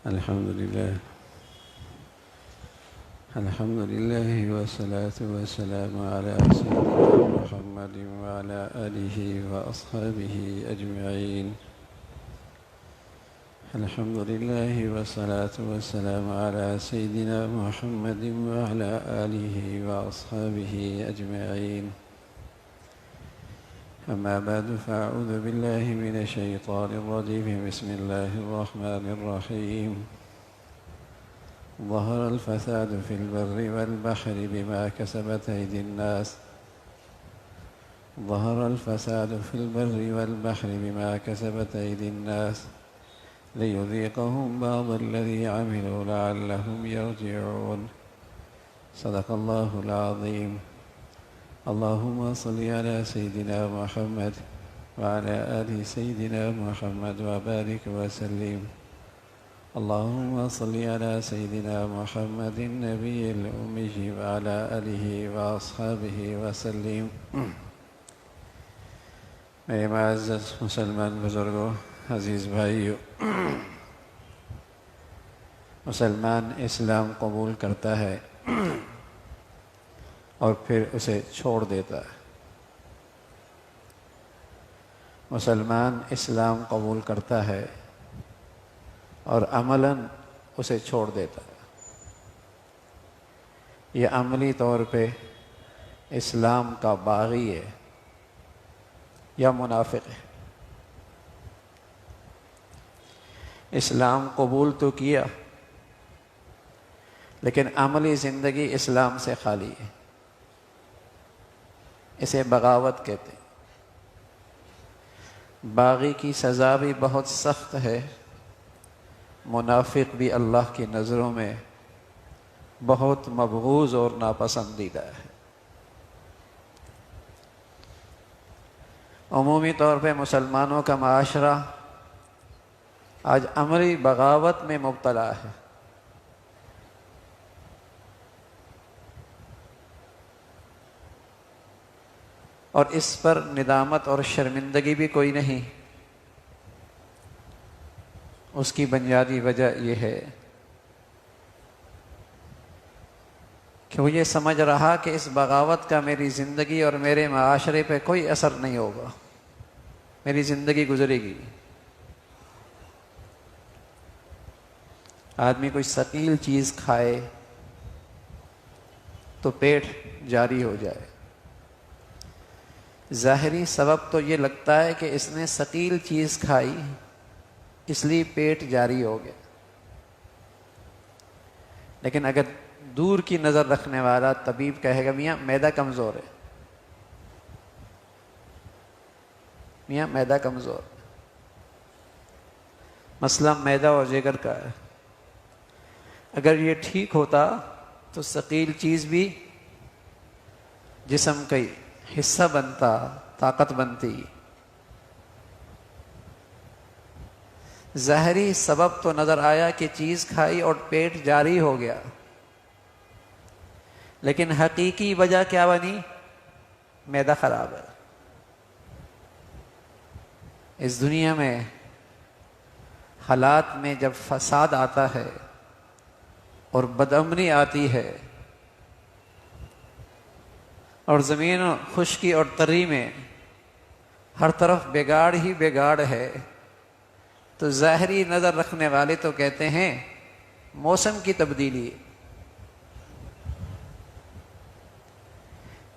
الحمد لله والصلاة والسلام على سيدنا محمد وعلى آله وأصحابه أجمعين. الحمد لله والصلاة والسلام على سيدنا محمد وعلى آله وأصحابه أجمعين. أما بعد فأعوذ بالله من الشيطان الرجيم. بسم الله الرحمن الرحيم. ظهر الفساد في البر والبحر بما كسبت أيدي الناس. ظهر الفساد في البر والبحر بما كسبت أيدي الناس ليذيقهم بعض الذي عملوا لعلهم يرجعون. صدق الله العظيم. اللهم صل على سيدنا محمد وعلى آل سيدنا محمد وبارك وسلم. اللهم صل على سيدنا محمد النبي الأمي وعلى آله وأصحابه وسلم. میرے معزز مسلمان بزرگوں، عزیز بھائیو، مسلمان اسلام قبول کرتا ہے اور پھر اسے چھوڑ دیتا ہے. مسلمان اسلام قبول کرتا ہے اور عملاً اسے چھوڑ دیتا ہے. یہ عملی طور پہ اسلام کا باغی ہے یا منافق ہے. اسلام قبول تو کیا لیکن عملی زندگی اسلام سے خالی ہے. اسے بغاوت کہتے ہیں. باغی کی سزا بھی بہت سخت ہے. منافق بھی اللہ کی نظروں میں بہت مبغوض اور ناپسندیدہ ہے. عمومی طور پہ مسلمانوں کا معاشرہ آج عملی بغاوت میں مبتلا ہے. اور اس پر ندامت اور شرمندگی بھی کوئی نہیں. اس کی بنیادی وجہ یہ ہے کہ وہ یہ سمجھ رہا کہ اس بغاوت کا میری زندگی اور میرے معاشرے پہ کوئی اثر نہیں ہوگا. میری زندگی گزرے گی. آدمی کوئی ثقیل چیز کھائے تو پیٹ جاری ہو جائے. ظاہری سبب تو یہ لگتا ہے کہ اس نے ثقیل چیز کھائی اس لیے پیٹ جاری ہو گیا. لیکن اگر دور کی نظر رکھنے والا طبیب کہے گا میاں معدہ کمزور ہے، میاں معدہ کمزور، مسئلہ معدہ اور جگر کا ہے، اگر یہ ٹھیک ہوتا تو ثقیل چیز بھی جسم کا حصہ بنتا، طاقت بنتی. ظاہری سبب تو نظر آیا کہ چیز کھائی اور پیٹ جاری ہو گیا، لیکن حقیقی وجہ کیا بنی؟ معدہ خراب ہے. اس دنیا میں حالات میں جب فساد آتا ہے اور بدامنی آتی ہے اور زمین خشکی اور تری میں ہر طرف بگاڑ ہی بگاڑ ہے، تو ظاہری نظر رکھنے والے تو کہتے ہیں موسم کی تبدیلی.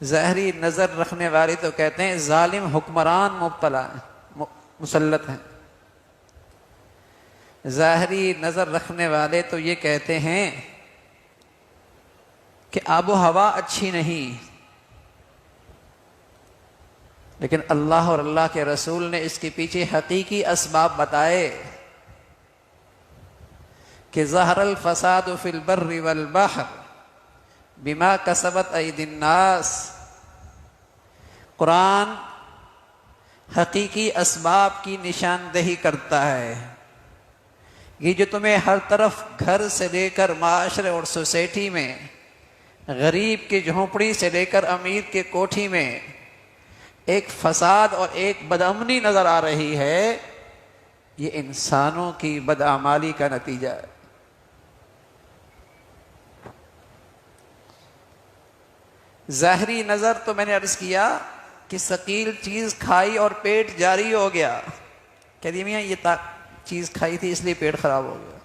ظاہری نظر رکھنے والے تو کہتے ہیں ظالم حکمران مبتلا ہیں، مسلط ہیں. ظاہری نظر رکھنے والے تو یہ کہتے ہیں کہ آب و ہوا اچھی نہیں. لیکن اللہ اور اللہ کے رسول نے اس کے پیچھے حقیقی اسباب بتائے کہ ظہر الفساد فی البر والبحر بما کسبت ایدی الناس. قرآن حقیقی اسباب کی نشاندہی کرتا ہے. یہ جو تمہیں ہر طرف گھر سے لے کر معاشرے اور سوسائٹی میں، غریب کی جھونپڑی سے لے کر امیر کے کوٹھی میں ایک فساد اور ایک بدامنی نظر آ رہی ہے، یہ انسانوں کی بدعمالی کا نتیجہ ہے. ظاہری نظر تو میں نے عرض کیا کہ ثقیل چیز کھائی اور پیٹ جاری ہو گیا، کہہ دی میاں یہ چیز کھائی تھی اس لیے پیٹ خراب ہو گیا۔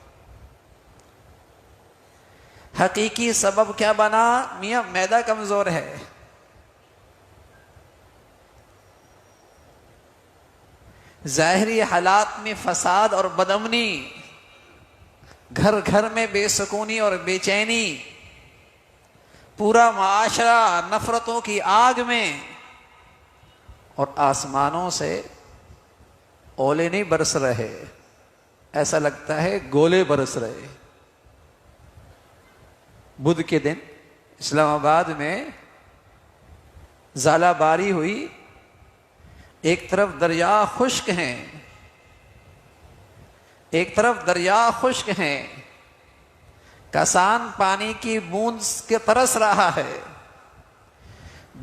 حقیقی سبب کیا بنا؟ میاں معدہ کمزور ہے۔ ظاہری حالات میں فساد اور بدامنی، گھر گھر میں بے سکونی اور بے چینی، پورا معاشرہ نفرتوں کی آگ میں، اور آسمانوں سے اولے نہیں برس رہے، ایسا لگتا ہے گولے برس رہے۔ بدھ کے دن اسلام آباد میں ژالہ باری ہوئی، ایک طرف دریا خشک ہیں، ایک طرف دریا خشک ہیں، کسان پانی کی بوند کے ترس رہا ہے،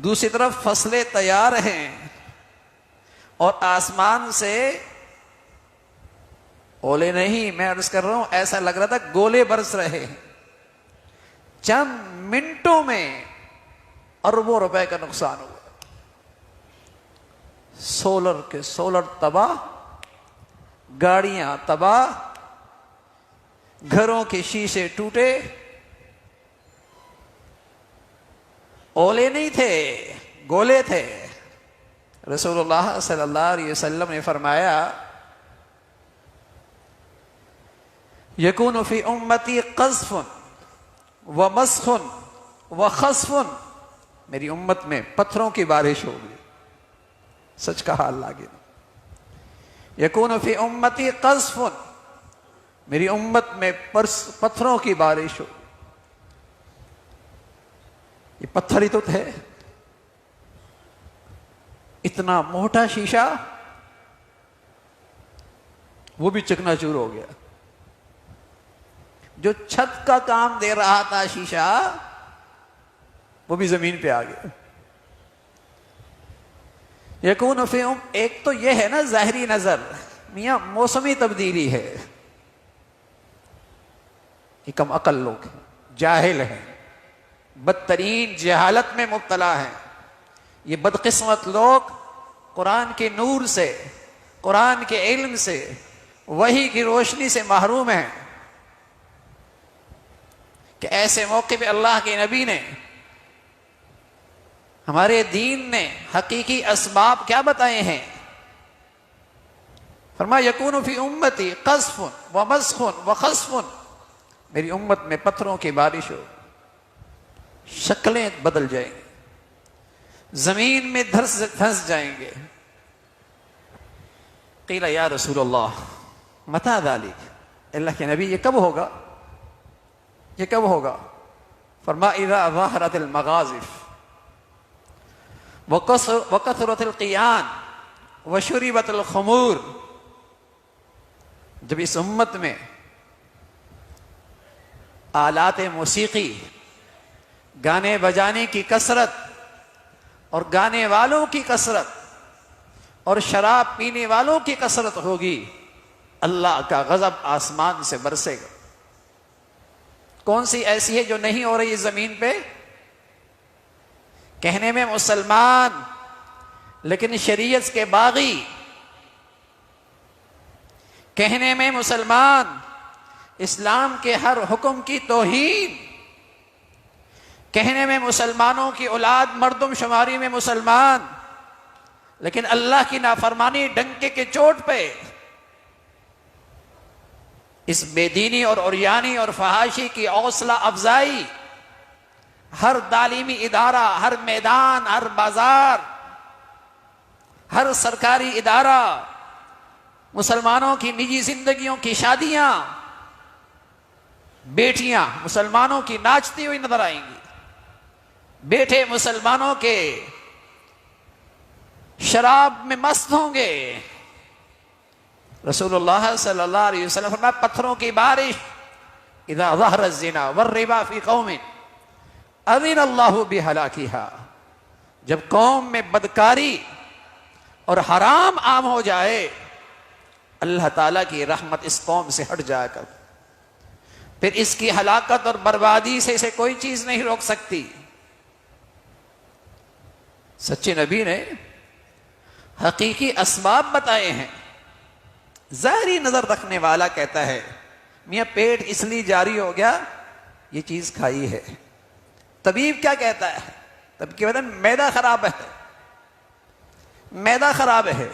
دوسری طرف فصلیں تیار ہیں، اور آسمان سے اولے نہیں، میں عرض کر رہا ہوں ایسا لگ رہا تھا گولے برس رہے ہیں۔ چند منٹوں میں اربوں روپے کا نقصان ہوا، سولر تباہ، گاڑیاں تباہ، گھروں کے شیشے ٹوٹے۔ اولے نہیں تھے، گولے تھے۔ رسول اللہ صلی اللہ علیہ وسلم نے فرمایا یکون فی امتی قذف ومسخ وخسف، میری امت میں پتھروں کی بارش ہوگی، سچ کہا اللہ کے۔ یکون فی امتی قذف، میری امت میں پتھروں کی بارش ہو۔ یہ پتھر ہی تو تھے، اتنا موٹا شیشہ وہ بھی چکنا چور ہو گیا۔ جو چھت کا کام دے رہا تھا شیشہ وہ بھی زمین پہ آ گیا۔ یکون فی ایک تو یہ ہے نا ظاہری نظر، میاں موسمی تبدیلی ہے۔ یہ کم عقل لوگ ہیں، جاہل ہیں، بدترین جہالت میں مبتلا ہیں۔ یہ بدقسمت لوگ قرآن کے نور سے، قرآن کے علم سے، وحی کی روشنی سے محروم ہیں، کہ ایسے موقع پہ اللہ کے نبی نے، ہمارے دین نے حقیقی اسباب کیا بتائے ہیں؟ فرمایا یکون فی امتی قذف ومسخ وخسف، میری امت میں پتھروں کی بارش ہو، شکلیں بدل جائیں گی، زمین میں دھنس جائیں گے۔ قیل یا رسول اللہ متی ذلک، اللہ کے نبی یہ کب ہوگا؟ یہ کب ہوگا؟ فرمایا اذا ظہرت المغازف وکثرت القیان وشربت الخمور، جب اس امت میں آلات موسیقی، گانے بجانے کی کثرت اور گانے والوں کی کثرت اور شراب پینے والوں کی کثرت ہوگی، اللہ کا غضب آسمان سے برسے گا۔ کون سی ایسی ہے جو نہیں ہو رہی زمین پہ؟ کہنے میں مسلمان لیکن شریعت کے باغی، کہنے میں مسلمان اسلام کے ہر حکم کی توہین، کہنے میں مسلمانوں کی اولاد مردم شماری میں مسلمان، لیکن اللہ کی نافرمانی ڈنکے کے چوٹ پہ، اس بے دینی اور عریانی اور فحاشی کی حوصلہ افزائی ہر تعلیمی ادارہ، ہر میدان، ہر بازار، ہر سرکاری ادارہ، مسلمانوں کی نجی زندگیوں کی شادیاں، بیٹیاں مسلمانوں کی ناچتی ہوئی نظر آئیں گی، بیٹے مسلمانوں کے شراب میں مست ہوں گے۔ رسول اللہ صلی اللہ علیہ وسلم فرمایا پتھروں کی بارش اذا ظہر الزنا والربا فی قوم اذن اللہ بہلاکہا، جب قوم میں بدکاری اور حرام عام ہو جائے، اللہ تعالیٰ کی رحمت اس قوم سے ہٹ جایا کر، پھر اس کی ہلاکت اور بربادی سے اسے کوئی چیز نہیں روک سکتی۔ سچے نبی نے حقیقی اسباب بتائے ہیں. ظاہری نظر رکھنے والا کہتا ہے میاں پیٹ اس لیے جاری ہو گیا یہ چیز کھائی ہے. طبیب کیا کہتا ہے؟ طبیب کہتا ہے معدہ خراب ہے، معدہ خراب ہے.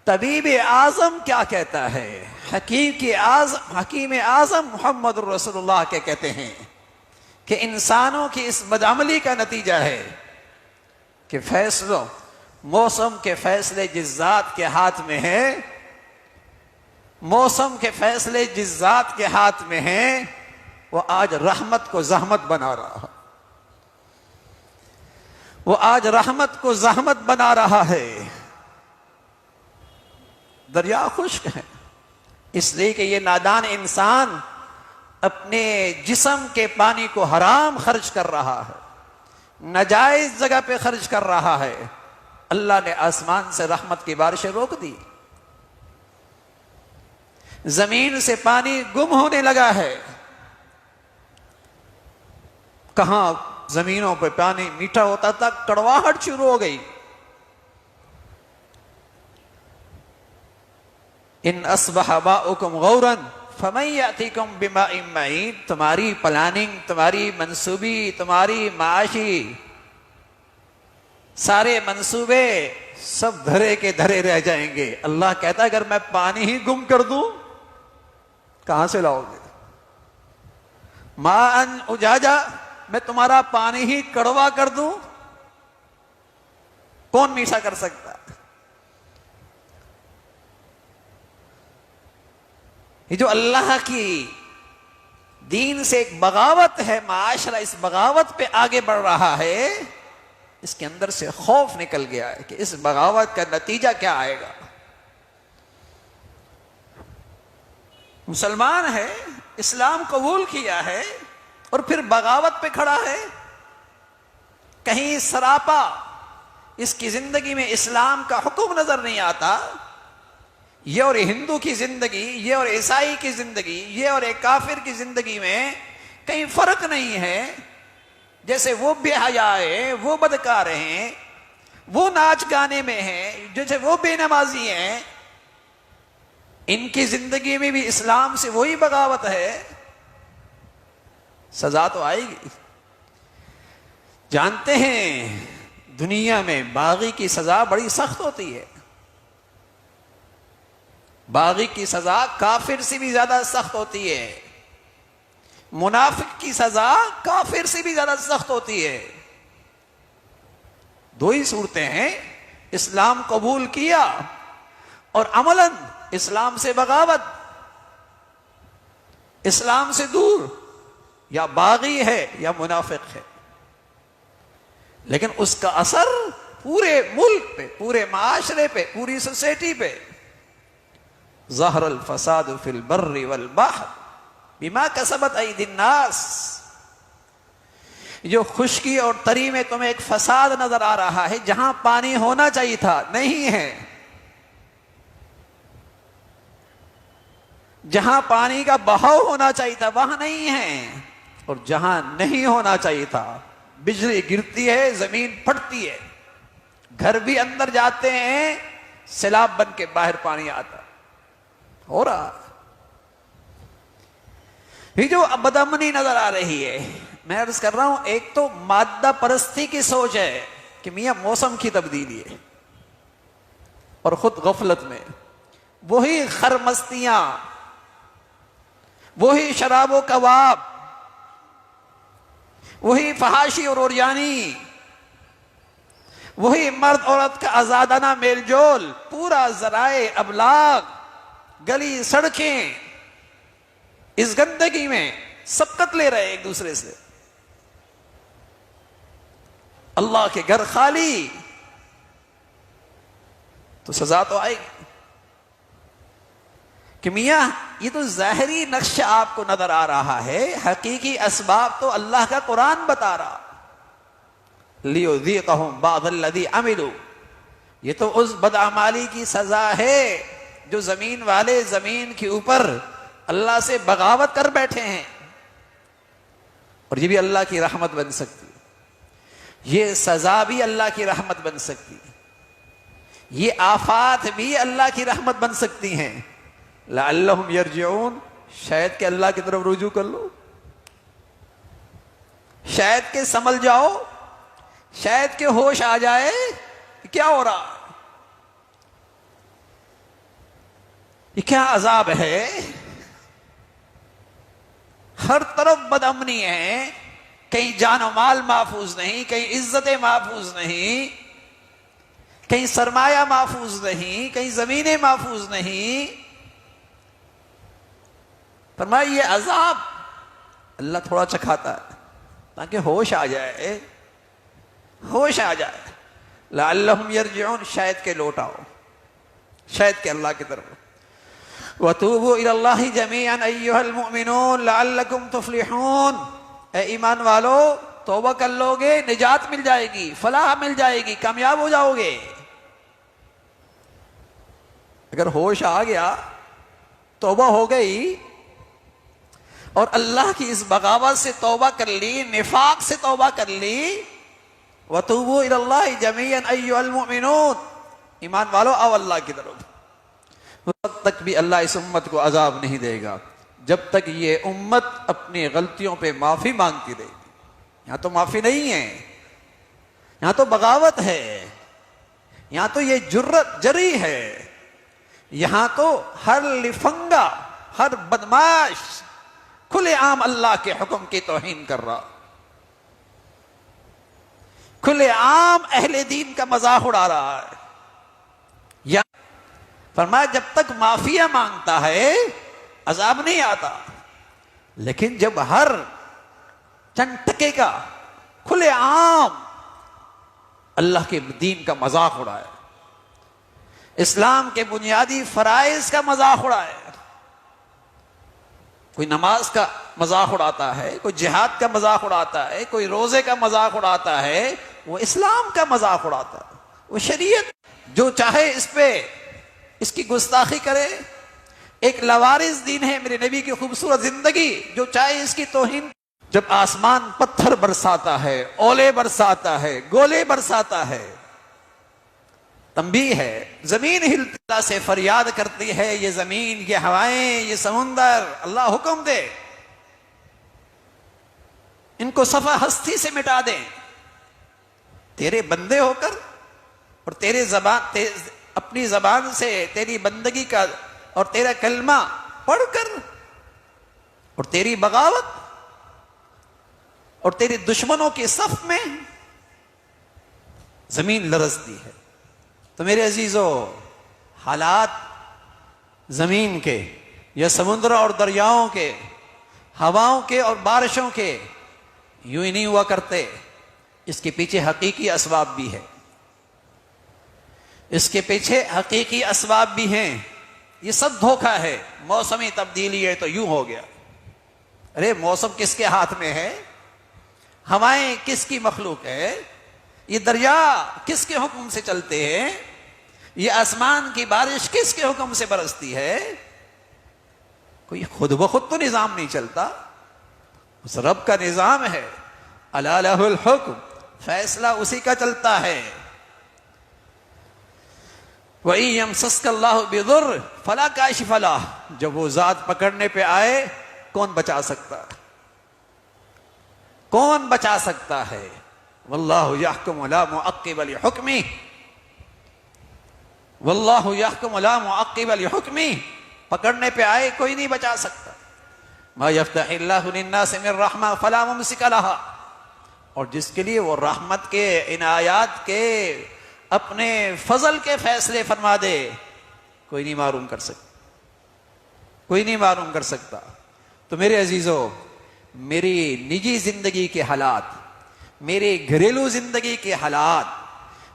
طبیب اعظم کیا کہتا ہے؟ حکیم اعظم محمد رسول اللہ کے کہتے ہیں کہ انسانوں کی اس بدعملی کا نتیجہ ہے کہ موسم کے فیصلے جس ذات کے ہاتھ میں ہے، موسم کے فیصلے جس ذات کے ہاتھ میں ہیں، وہ آج رحمت کو زحمت بنا رہا ہے. وہ آج رحمت کو زحمت بنا رہا ہے. دریا خشک ہے اس لیے کہ یہ نادان انسان اپنے جسم کے پانی کو حرام خرچ کر رہا ہے، ناجائز جگہ پہ خرچ کر رہا ہے. اللہ نے آسمان سے رحمت کی بارشیں روک دی، زمین سے پانی گم ہونے لگا ہے. کہاں زمینوں پہ پانی میٹھا ہوتا تھا، کڑواہٹ شروع ہو گئی. ان اصبح ماؤکم غورا فمن یاتیکم بماء معین. تمہاری پلاننگ، تمہاری منصوبی، تمہاری معاشی سارے منصوبے سب دھرے کے دھرے رہ جائیں گے. اللہ کہتا ہے اگر میں پانی ہی گم کر دوں کہاں سے لاؤ گے؟ ماء اجاجا، میں تمہارا پانی ہی کڑوا کر دوں کون میٹھا کر سکتا؟ یہ جو اللہ کی دین سے ایک بغاوت ہے، معاشرہ اس بغاوت پہ آگے بڑھ رہا ہے، اس کے اندر سے خوف نکل گیا ہے کہ اس بغاوت کا نتیجہ کیا آئے گا. مسلمان ہے، اسلام قبول کیا ہے اور پھر بغاوت پہ کھڑا ہے. کہیں سراپا اس کی زندگی میں اسلام کا حکم نظر نہیں آتا. یہ اور ہندو کی زندگی، یہ اور عیسائی کی زندگی، یہ اور ایک کافر کی زندگی میں کہیں فرق نہیں ہے. جیسے وہ بے حیا ہیں، وہ بدکار ہیں، وہ ناچ گانے میں ہیں، جیسے وہ بے نمازی ہیں، ان کی زندگی میں بھی اسلام سے وہی بغاوت ہے. سزا تو آئے گی. جانتے ہیں دنیا میں باغی کی سزا بڑی سخت ہوتی ہے. باغی کی سزا کافر سے بھی زیادہ سخت ہوتی ہے. منافق کی سزا کافر سے بھی زیادہ سخت ہوتی ہے. دو ہی صورتیں ہیں، اسلام قبول کیا اور عملاً اسلام سے بغاوت، اسلام سے دور. یا باغی ہے یا منافق ہے، لیکن اس کا اثر پورے ملک پہ، پورے معاشرے پہ، پوری سوسائٹی پہ. ظہر الفساد فی البر والبحر بما کسبت ایدی الناس. جو خشکی اور تری میں تمہیں ایک فساد نظر آ رہا ہے، جہاں پانی ہونا چاہیے تھا نہیں ہے، جہاں پانی کا بہاؤ ہونا چاہیے تھا وہاں نہیں ہے، اور جہاں نہیں ہونا چاہیے تھا بجلی گرتی ہے، زمین پھٹتی ہے، گھر بھی اندر جاتے ہیں، سیلاب بن کے باہر پانی آتا ہو رہا. یہ جو بدامنی نظر آ رہی ہے، میں عرض کر رہا ہوں، ایک تو مادہ پرستی کی سوچ ہے کہ میاں موسم کی تبدیلی ہے، اور خود غفلت میں وہی خرمستیاں، وہی شراب و کباب، وہی فحاشی اور اوریانی، وہی مرد عورت کا آزادانہ میل جول، پورا ذرائع ابلاغ، گلی سڑکیں، اس گندگی میں سبقت لے رہے ایک دوسرے سے. اللہ کے گھر خالی، تو سزا تو آئے گی. کہ میاں یہ تو ظاہری نقشہ آپ کو نظر آ رہا ہے، حقیقی اسباب تو اللہ کا قرآن بتا رہا. لِيُذِيقَهُمْ بَعْضَ الَّذِي عَمِلُوا، یہ تو اس بدعمالی کی سزا ہے جو زمین والے زمین کے اوپر اللہ سے بغاوت کر بیٹھے ہیں، اور یہ بھی اللہ کی رحمت بن سکتی ہے. یہ سزا بھی اللہ کی رحمت بن سکتی ہے، یہ آفات بھی اللہ کی رحمت بن سکتی ہیں۔ لعلہم یرجعون، شاید کہ اللہ کی طرف رجوع کر لو، شاید کہ سنبھل جاؤ، شاید کہ ہوش آ جائے کیا ہو رہا، یہ کیا عذاب ہے، ہر طرف بدامنی ہے، کہیں جان و مال محفوظ نہیں، کہیں عزتیں محفوظ نہیں، کہیں سرمایہ محفوظ نہیں، کہیں زمینیں محفوظ نہیں۔ فرمایا یہ عذاب اللہ تھوڑا چکھاتا ہے تاکہ ہوش آ جائے، ہوش آ جائے۔ لعلہم یرجعون، شاید کہ لوٹ آؤ، شاید کہ اللہ کی طرف۔ وَتُوبُوا إِلَى اللَّهِ جَمِيعًا أَيُّهَا الْمُؤْمِنُونَ لَعَلَّكُمْ تُفْلِحُونَ، اے ایمان والو توبہ کر لو گے نجات مل جائے گی، فلاح مل جائے گی، کامیاب ہو جاؤ گے۔ اگر ہوش آ گیا، توبہ ہو گئی اور اللہ کی اس بغاوت سے توبہ کر لی، نفاق سے توبہ کر لی، وَتُوبُوا إِلَى اللَّهِ جَمِيعًا أَيُّهَا الْمُؤْمِنُونَ، ایمان والو آؤ اللہ کی طرف۔ اس وقت تک بھی اللہ اس امت کو عذاب نہیں دے گا جب تک یہ امت اپنی غلطیوں پہ معافی مانگتی رہے گی۔ یہاں تو معافی نہیں ہے، یہاں تو بغاوت ہے، یہاں تو یہ جرت جری ہے، یہاں تو ہر لفنگا، ہر بدماش کھلے عام اللہ کے حکم کی توہین کر رہا، کھلے عام اہل دین کا مذاق اڑا رہا ہے۔ فرمایا جب تک معافیہ مانگتا ہے عذاب نہیں آتا، لیکن جب ہر چند ٹکے کا کھلے عام اللہ کے دین کا مذاق اڑائے، اسلام کے بنیادی فرائض کا مذاق اڑائے، کوئی نماز کا مذاق اڑاتا ہے، کوئی جہاد کا مذاق اڑاتا ہے، کوئی روزے کا مذاق اڑاتا ہے، وہ اسلام کا مذاق اڑاتا ہے، وہ شریعت جو چاہے اس پہ اس کی گستاخی کرے۔ ایک لوارث دین ہے میرے نبی کی خوبصورت زندگی، جو چاہے اس کی توہین۔ جب آسمان پتھر برساتا ہے، اولے برساتا ہے، گولے برساتا ہے، تنبیہ ہے، زمین ہلتی اللہ سے فریاد کرتی ہے، یہ زمین، یہ ہوائیں، یہ سمندر، اللہ حکم دے ان کو صفحہ ہستی سے مٹا دیں، تیرے بندے ہو کر اور تیرے اپنی زبان سے تیری بندگی کا اور تیرا کلمہ پڑھ کر اور تیری بغاوت اور تیری دشمنوں کے صف میں زمین لرزتی ہے۔ تو میرے عزیزو، حالات زمین کے یا سمندروں اور دریاؤں کے، ہواؤں کے اور بارشوں کے یوں ہی نہیں ہوا کرتے، اس کے پیچھے حقیقی اسباب بھی ہے، اس کے پیچھے حقیقی اسباب بھی ہیں۔ یہ سب دھوکہ ہے، موسمی تبدیلی ہے تو یوں ہو گیا، ارے موسم کس کے ہاتھ میں ہے؟ ہوائیں کس کی مخلوق ہے؟ یہ دریا کس کے حکم سے چلتے ہیں؟ یہ آسمان کی بارش کس کے حکم سے برستی ہے؟ کوئی خود بخود تو نظام نہیں چلتا، اس رب کا نظام ہے، الا لہ الحکم، فیصلہ اسی کا چلتا ہے۔ وَإِن يَمْسَسْكَ اللَّهُ بِضُرٍّ فَلَا كَاشِفَ لَهُ، جب وہ ذات پکڑنے پہ آئے کون بچا سکتا ہے؟ کون بچا سکتا ہے؟ وَاللَّهُ يَحْكُمُ لَا مُعَقِّبَ لِحُكْمِهِ، وَاللَّهُ يَحْكُمُ لَا مُعَقِّبَ لِحُكْمِهِ، پکڑنے پہ آئے کوئی نہیں بچا سکتا۔ مَا يَفْتَحِ اللَّهُ لِلنَّاسِ مِن رَحْمَةٍ فَلَا مُمْسِكَ لَهَا، اور جس کے لیے وہ رحمت کے، عنایات کے، اپنے فضل کے فیصلے فرما دے، کوئی نہیں معروم کر سکتا، کوئی نہیں معروم کر سکتا۔ تو میرے عزیزو، میری نجی زندگی کے حالات، میرے گھریلو زندگی کے حالات،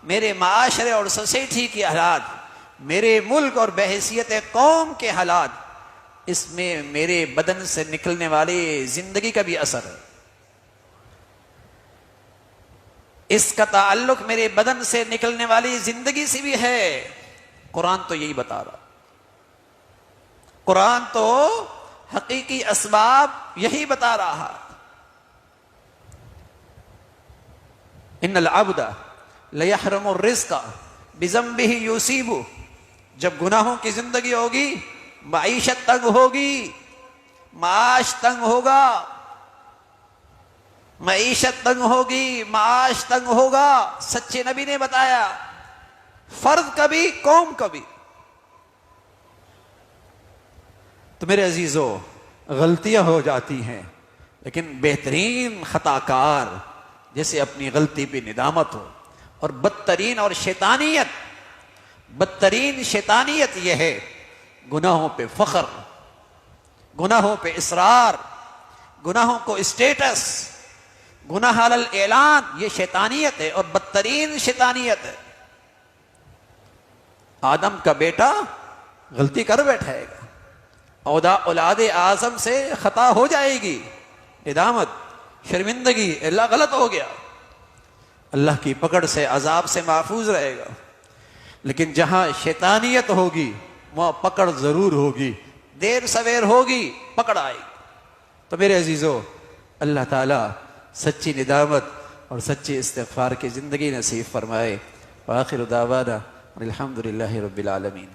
میرے معاشرے اور سوسائٹی کے حالات، میرے ملک اور بحیثیت قوم کے حالات، اس میں میرے بدن سے نکلنے والی زندگی کا بھی اثر ہے، اس کا تعلق میرے بدن سے نکلنے والی زندگی سے بھی ہے۔ قرآن تو یہی بتا رہا، قرآن تو حقیقی اسباب یہی بتا رہا۔ ان العبد لیحرم الرزق بذنبہ یصیب، جب گناہوں کی زندگی ہوگی معیشت تنگ ہوگی، معاش تنگ ہوگا، معیشت تنگ ہوگی، معاش تنگ ہوگا۔ سچے نبی نے بتایا، فرد کبھی قوم کبھی۔ تو میرے عزیزو، غلطیاں ہو جاتی ہیں، لیکن بہترین خطا کار جیسے اپنی غلطی پہ ندامت ہو، اور بدترین شیطانیت یہ ہے گناہوں پہ فخر، گناہوں پہ اصرار، گناہوں کو اسٹیٹس، گناہ علی الاعلان، یہ شیطانیت ہے اور بدترین شیطانیت ہے۔ آدم کا بیٹا غلطی کر بیٹھائے گا، اولاد اعظم سے خطا ہو جائے گی، ندامت، شرمندگی، اللہ غلط ہو گیا، اللہ کی پکڑ سے، عذاب سے محفوظ رہے گا۔ لیکن جہاں شیطانیت ہوگی وہاں پکڑ ضرور ہوگی، دیر سویر ہوگی، پکڑ آئے گی۔ تو میرے عزیزو، اللہ تعالیٰ سچی ندامت اور سچی استغفار کی زندگی نصیب فرمائے۔ وآخر دعوانا الحمد للہ رب العالمین۔